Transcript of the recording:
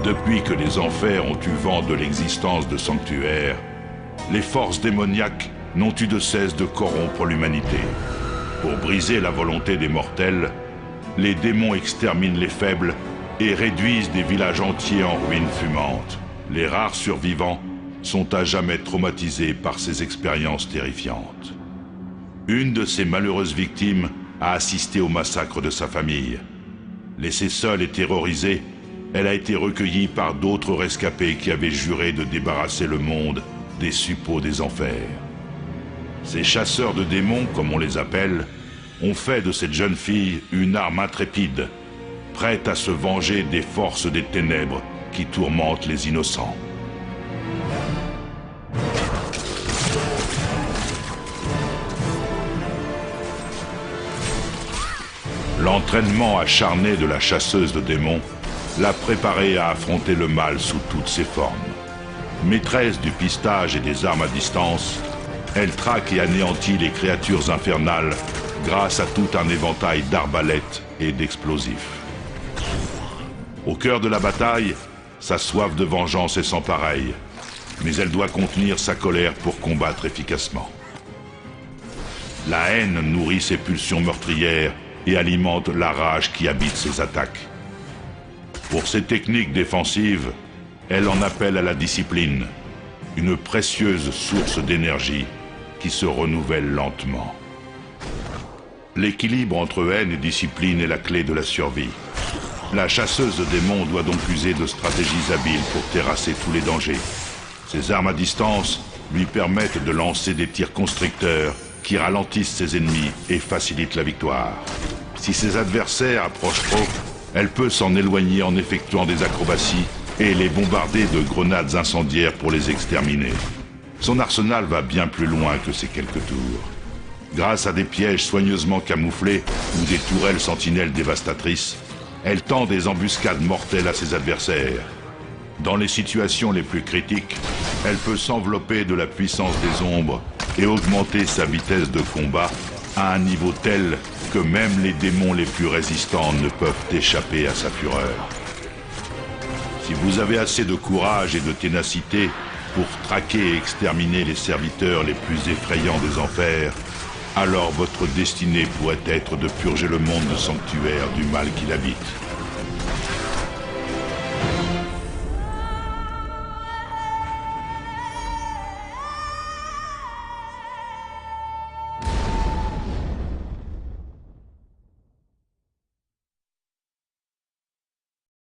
Depuis que les enfers ont eu vent de l'existence de Sanctuaire, les forces démoniaques n'ont eu de cesse de corrompre l'humanité. Pour briser la volonté des mortels, les démons exterminent les faibles et réduisent des villages entiers en ruines fumantes. Les rares survivants sont à jamais traumatisés par ces expériences terrifiantes. Une de ces malheureuses victimes a assisté au massacre de sa famille. Laissée seule et terrorisée, elle a été recueillie par d'autres rescapés qui avaient juré de débarrasser le monde des suppôts des enfers. Ces chasseurs de démons, comme on les appelle, ont fait de cette jeune fille une arme intrépide, prête à se venger des forces des ténèbres qui tourmentent les innocents. L'entraînement acharné de la chasseuse de démons l'a préparée à affronter le mal sous toutes ses formes. Maîtresse du pistage et des armes à distance, elle traque et anéantit les créatures infernales grâce à tout un éventail d'arbalètes et d'explosifs. Au cœur de la bataille, sa soif de vengeance est sans pareille, mais elle doit contenir sa colère pour combattre efficacement. La haine nourrit ses pulsions meurtrières et alimente la rage qui habite ses attaques. Pour ses techniques défensives, elle en appelle à la discipline, une précieuse source d'énergie qui se renouvelle lentement. L'équilibre entre haine et discipline est la clé de la survie. La chasseuse de démons doit donc user de stratégies habiles pour terrasser tous les dangers. Ses armes à distance lui permettent de lancer des tirs constricteurs qui ralentissent ses ennemis et facilitent la victoire. Si ses adversaires approchent trop, elle peut s'en éloigner en effectuant des acrobaties et les bombarder de grenades incendiaires pour les exterminer. Son arsenal va bien plus loin que ces quelques tours. Grâce à des pièges soigneusement camouflés ou des tourelles sentinelles dévastatrices, elle tend des embuscades mortelles à ses adversaires. Dans les situations les plus critiques, elle peut s'envelopper de la puissance des ombres et augmenter sa vitesse de combat à un niveau tel que même les démons les plus résistants ne peuvent échapper à sa fureur. Si vous avez assez de courage et de ténacité pour traquer et exterminer les serviteurs les plus effrayants des enfers, alors votre destinée pourrait être de purger le monde de Sanctuaire du mal qu'il habite.